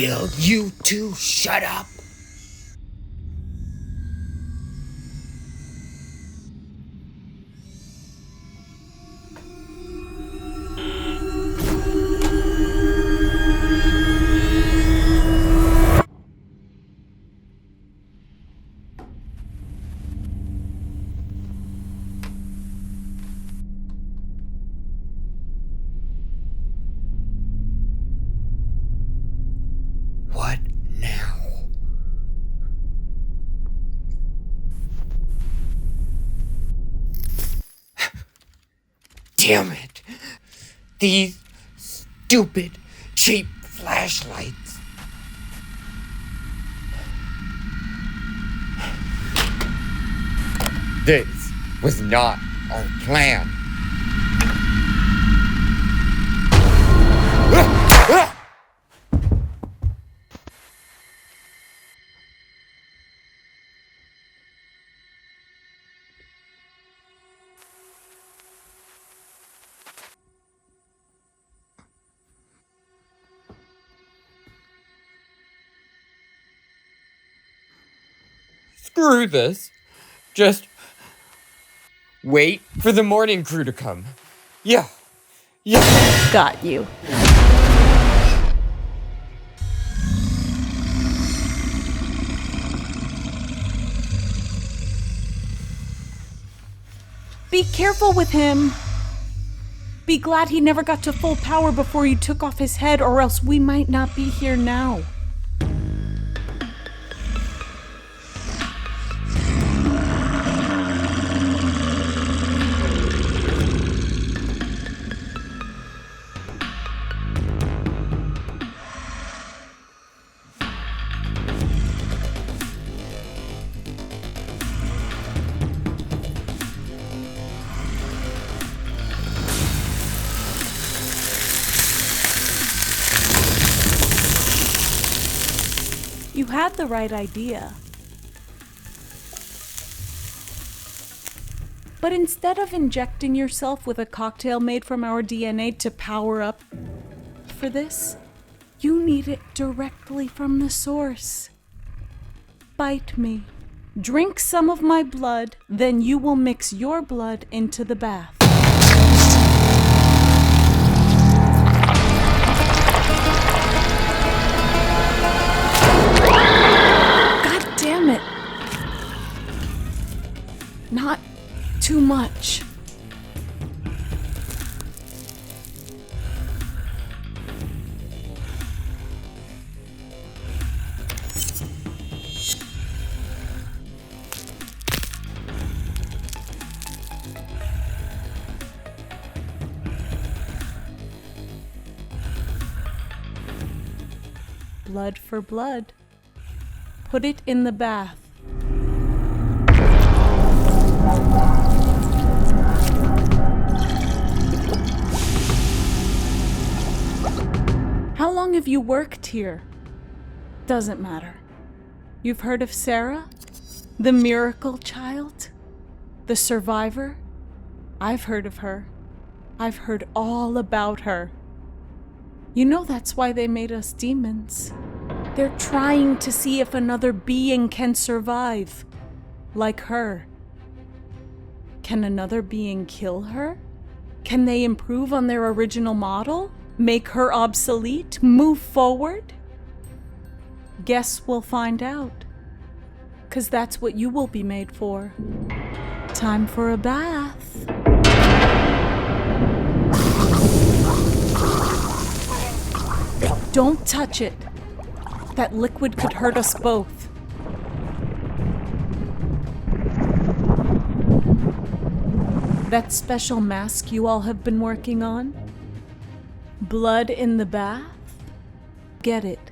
Will you two shut up? What now? Damn it! These stupid, cheap flashlights. This was not our plan. Screw this. Just wait for the morning crew to come. Yeah. Got you. Be careful with him. Be glad he never got to full power before you took off his head, or else we might not be here now. You had the right idea. But instead of injecting yourself with a cocktail made from our DNA to power up for this, you need it directly from the source. Bite me. Drink some of my blood, then you will mix your blood into the bath. Damn it. Not too much. Blood for blood. Put it in the bath. How long have you worked here? Doesn't matter. You've heard of Sarah? The miracle child? The survivor? I've heard of her. I've heard all about her. You know that's why they made us demons. They're trying to see if another being can survive, like her. Can another being kill her? Can they improve on their original model? Make her obsolete? Move forward? Guess we'll find out. 'Cause that's what you will be made for. Time for a bath. Don't touch it. That liquid could hurt us both. That special mask you all have been working on? Blood in the bath? Get it.